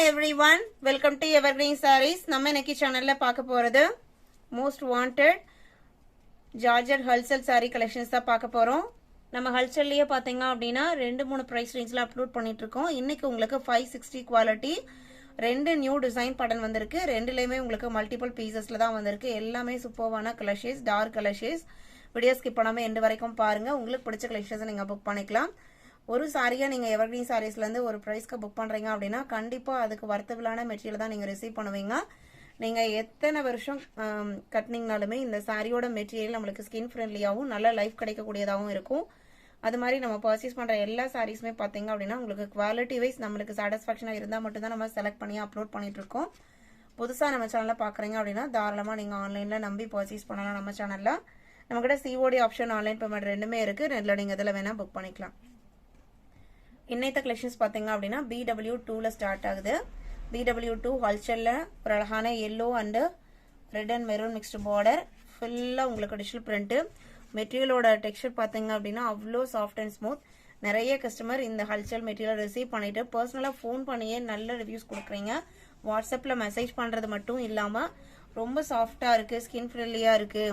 Hi everyone, welcome to Evergreen Sarees. நம்ம இன்னைக்கு சேனல்ல பார்க்க போறது most wanted Georgette wholesale saree collections தான் பார்க்க போறோம். நம்ம ஹல்சல்லையே பாத்தீங்க அப்படினா 2-3 பிரைஸ் ரேஞ்ச்ல அப்லோட் பண்ணிட்டு இருக்கோம். இன்னைக்கு உங்களுக்கு 560 குவாலிட்டி ரெண்டு நியூ டிசைன் பேட்டர்ன் வந்திருக்கு. ரெண்டுலயுமே உங்களுக்கு மல்டிபிள் பீசஸ்ல தான் வந்திருக்கு. எல்லாமே சூப்பர்வான colour shades, dark colour shades. Video skip பண்ணாம எண்ட் வரைக்கும் பாருங்க. உங்களுக்கு பிடிச்ச கலெக்ஷன்ஸ் நீங்க புக் பண்ணிக்கலாம். ஒரு சாரியா நீங்க எவர்கிரீன் சாரீஸ்ல இருந்து ஒரு பிரைஸ்க்கு புக் பண்றீங்க அப்படின்னா கண்டிப்பா அதுக்கு வர்த்தபிளான மெட்டீரியல் தான் நீங்க ரிசீவ் பண்ணுவீங்க. நீங்க எத்தனை வருஷம் கட்டினீங்கனாலுமே இந்த சாரியோட மெட்டீரியல் நம்மளுக்கு ஸ்கின் ஃப்ரெண்ட்லியாகவும் நல்ல லைஃப் கிடைக்கக்கூடியதாகவும் இருக்கும். அது மாதிரி நம்ம பர்ச்சேஸ் பண்ற எல்லா சாரீஸுமே பாத்தீங்க அப்படின்னா உங்களுக்கு குவாலிட்டி வைஸ் நம்மளுக்கு சாட்டிஸ்ஃபேக்ஷனா இருந்தா மட்டும் தான் நம்ம செலக்ட் பண்ணி அப்லோட் பண்ணிட்டு இருக்கோம். புதுசா நம்ம சேனல்ல பாக்குறீங்க அப்படின்னா தாராளமா நீங்க ஆன்லைன்ல நம்பி பர்ச்சேஸ் பண்ணலாம். நம்ம சேனல்ல நம்ம கிட்ட சிஓடி ஆப்ஷன், ஆன்லைன் பேமெண்ட் ரெண்டுமே இருக்கு. ரெண்டுல நீங்க இதுல வேணா புக் பண்ணிக்கலாம். இன்னைத்த கலெக்ஷன்ஸ் பாத்தீங்க அப்படின்னா BW2ல ஸ்டார்ட் ஆகுது. BW2 ஹல்சல்ல ஒரு அழகான yellow and red and maroon mixed border, ஃபுல்லா உங்களுக்கு டிஜிட்டல் பிரிண்ட். மெட்டீரியலோட டெக்ஸ்சர் பாத்தீங்க அப்படின்னா அவ்வளோ சாஃப்ட் அண்ட் ஸ்மூத். நிறைய கஸ்டமர் இந்த ஹல்சல் மெட்டீரியல் ரிசீவ் பண்ணிட்டு பர்சனலா ஃபோன் பண்ணியே நல்ல ரிவ்யூஸ் கொடுக்குறீங்க. வாட்ஸ்அப்ல மெசேஜ் பண்றது மட்டும் இல்லாம ரொம்ப சாஃப்டா இருக்கு, ஸ்கின் ஃப்ரெண்ட்லியா இருக்கு,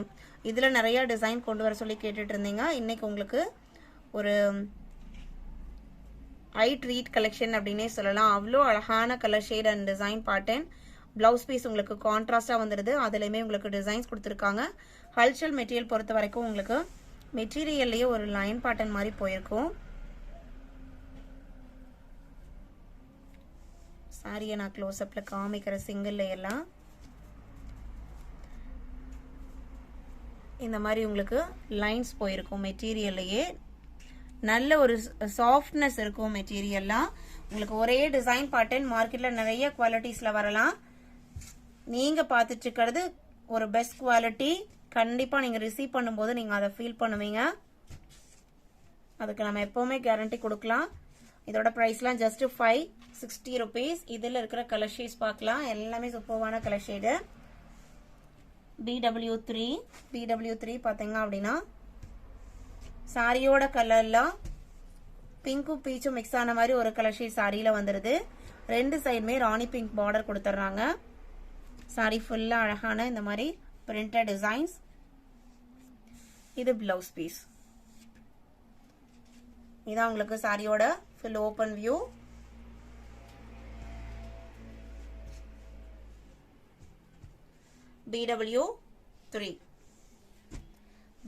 இதுல நிறைய டிசைன் கொண்டு வர சொல்லி கேட்டுட்டு இருந்தீங்க. இன்னைக்கு உங்களுக்கு ஒரு ஐ ட்ரீட் கலெக்ஷன் அப்படின்னே சொல்லலாம். அவ்வளோ அழகான colour shade and design pattern. Blouse piece உங்களுக்கு கான்ட்ராஸ்டா வந்துருது. அதுலயுமே உங்களுக்கு டிசைன்ஸ் கொடுத்துருக்காங்க. ஹல்சல் மெட்டீரியல் பொறுத்த வரைக்கும் உங்களுக்கு மெட்டீரியல்லையே ஒரு லைன் பேட்டர்ன் மாதிரி போயிருக்கும். சாரியை நான் க்ளோஸ் அப்ல காமிக்கிற சிங்கிள் லேயர்லாம் இந்த மாதிரி உங்களுக்கு லைன்ஸ் போயிருக்கும். மெட்டீரியல்லையே நல்ல ஒரு சாஃப்ட்னஸ் இருக்கும். மெட்டீரியல்லாம் உங்களுக்கு ஒரே டிசைன் பேட்டர்ன் மார்க்கெட்ல நிறைய குவாலிட்டிஸ்ல வரலாம். நீங்க பார்த்துட்டு இருக்கிறது ஒரு பெஸ்ட் குவாலிட்டி. கண்டிப்பா நீங்க ரிசீவ் பண்ணும்போது நீங்க அதை ஃபீல் பண்ணுவீங்க. அதுக்கு நம்ம எப்பவுமே கேரண்டி கொடுக்கலாம். இதோட பிரைஸ்லாம் ஜஸ்ட் 560 rupees. இதுல இருக்கிற கலர் ஷேட்ஸ் பார்க்கலாம். எல்லாமே சூப்பர்வான கலர் ஷேடு. BW3 பாத்தீங்க அப்படின்னா சாரியோட கலர்லாம் பிங்க்கும் பீச்சும் மிக்ஸ் ஆன மாதிரி ஒரு கலர் ஷேட் சாரியில வந்துருது. ரெண்டு சைடுமே ராணி பிங்க் பார்டர் கொடுத்துட்றாங்க. சாரி ஃபுல்லா அழகான இந்த மாதிரி பிரிண்டட் டிசைன்ஸ். இது பிளவுஸ் பீஸ். இதான் உங்களுக்கு சாரியோட full open view. BW3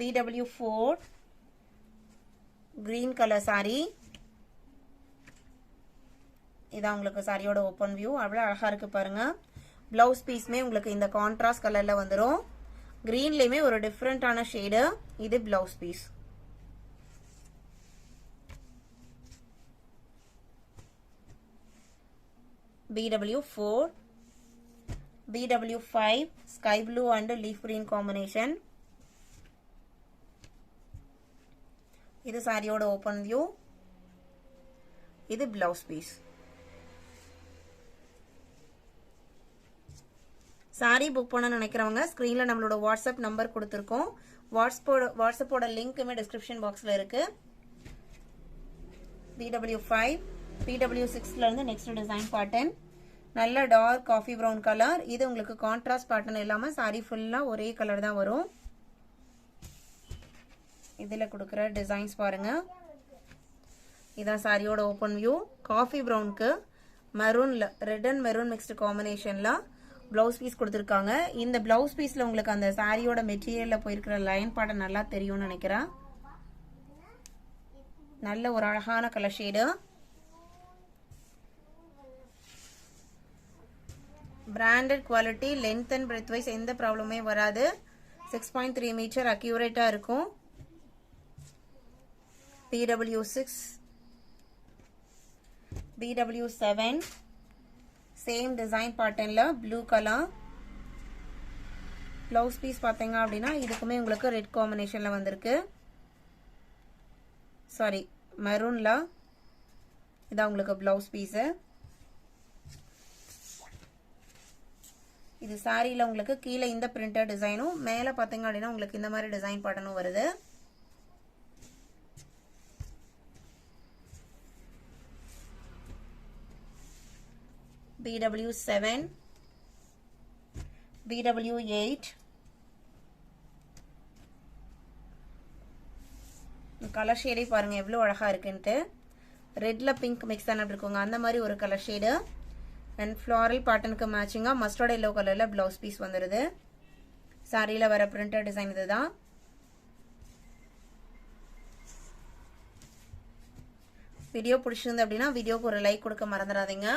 BW4 green colour sorry. இதான் உங்களுக்கு சாரியோட ஓபன் வியூ. அவ்வளவு அழகா இருக்கு பாருங்க. பிளவுஸ் பீஸ்மே உங்களுக்கு இந்த கான்ட்ராஸ்ட் கலர்ல வந்துரும். கிரீன்லயுமே ஒரு டிஃபரெண்டான ஷேடு. இது blouse piece. BW4 BW5 sky blue and leaf green combination. இது சாரியோட ஓபன் வியூ. இது பிளவுஸ் பீஸ். சாரி புக் பண்ண நினைக்கிறவங்க ஸ்கிரீன்ல நம்மளோட வாட்ஸ்அப் நம்பர் கொடுத்துருக்கோம். வாட்ஸ்அப்போட லிங்க்குமே டிஸ்கிரிப்ஷன் பாக்ஸ்ல இருக்கு. BW5 BW6ல இருந்து நெக்ஸ்ட் டிசைன் பேட்டர்ன். நல்ல டார்க் காஃபி ப்ரௌன் கலர். இது உங்களுக்கு கான்ட்ராஸ்ட் பேட்டர்ன் இல்லாம சாரி ஃபுல்லா ஒரே கலர் தான் வரும். இதுல கொடுக்கிற டிசைன்ஸ் பாருங்க. இதான் சாரியோட ஓபன் வியூ. காஃபி ப்ரௌனுக்கு மெரூன்ல ரெட் அண்ட் மெரூன் மிக்ஸ்டு காம்பினேஷன்ல பிளவுஸ் பீஸ் கொடுத்துருக்காங்க. இந்த பிளவுஸ் பீஸ்ல உங்களுக்கு அந்த சாரியோட மெட்டீரியல்ல போயிருக்கிற லைன் பேட்டர்ன் நல்லா தெரியும்னு நினைக்கிறேன். நல்ல ஒரு அழகான colour shade. Branded quality, length and breadth wise எந்த ப்ராப்ளமே வராது. 6.3 மீட்டர் அக்யூரேட்டா இருக்கும். BW6 BW7 சேம் டிசைன் பேட்டர்ன்ல ப்ளூ கலர். பிளவுஸ் பீஸ் பாத்தீங்க அப்படின்னா இதுக்குமே உங்களுக்கு ரெட் காம்பினேஷன்ல வந்திருக்கு. சாரி மெரூன்ல. இதான் உங்களுக்கு பிளவுஸ் பீஸ். இது சாரியில உங்களுக்கு கீழே இந்த பிரிண்டட் டிசைனும் மேல பாத்தீங்க அப்படின்னா உங்களுக்கு இந்த மாதிரி டிசைன் பேட்டர்னும் வருது. BW7, BW8. கலர் ஷேடே பாருங்க எவ்வளவு அழகா இருக்குன்னு. ரெட்ல பிங்க் மிக்ஸ் ஆன இருக்குங்க அந்த மாதிரி ஒரு கலர் ஷேடு. அண்ட் ஃப்ளாரல் பேட்டர்னுக்கு மேட்சிங்கா மஸ்டர்ட் எல்லோ கலர்ல பிளவுஸ் பீஸ் வந்துருது. சாரியில வர பிரிண்டட் டிசைன் இதுதான். வீடியோ பிடிச்சிருந்து அப்படின்னா வீடியோக்கு ஒரு லைக் கொடுக்க மறந்துடாதீங்க.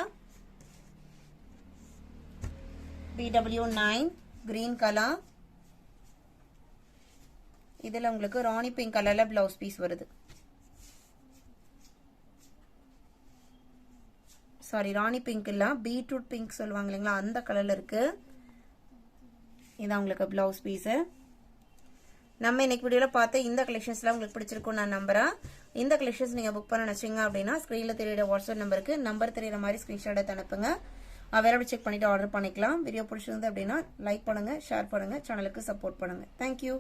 BW9 green colour. இதுல உங்களுக்கு ராணி பிங்க் கலர்ல பிளவுஸ் பீஸ் வருது. சாரி ராணி பிங்க் இல்ல, பீட்ரூட் பிங்க் சொல்லுவாங்க இல்லைங்களா அந்த கலர்ல இருக்கு. இதான் உங்களுக்கு பிளவுஸ் பீஸ். நம்ம இன்னைக்கு வீடியோல பார்த்து இந்த கலெக்ஷன்ஸ்லாம் உங்களுக்கு பிடிச்சிருக்கும் நான் நம்புறேன். இந்த கலெக்ஷன்ஸ் நீங்க புக் பண்ண நினைச்சீங்க அப்படின்னா ஸ்கிரீன்ல தெரியுற வாட்ஸ்அப் நம்பருக்கு நம்பர் தெரியுற மாதிரி ஸ்கிரீன்ஷாட் எடுத்து அனுப்புங்க. அவைலபிள் செக் பண்ணிட்டு ஆர்டர் பண்ணிக்கலாம். வீடியோ பிடிச்சிருந்து அப்படின்னா லைக் பண்ணுங்க, ஷேர் பண்ணுங்க, சேனலுக்கு சப்போர்ட் பண்ணுங்க. தேங்க்யூ.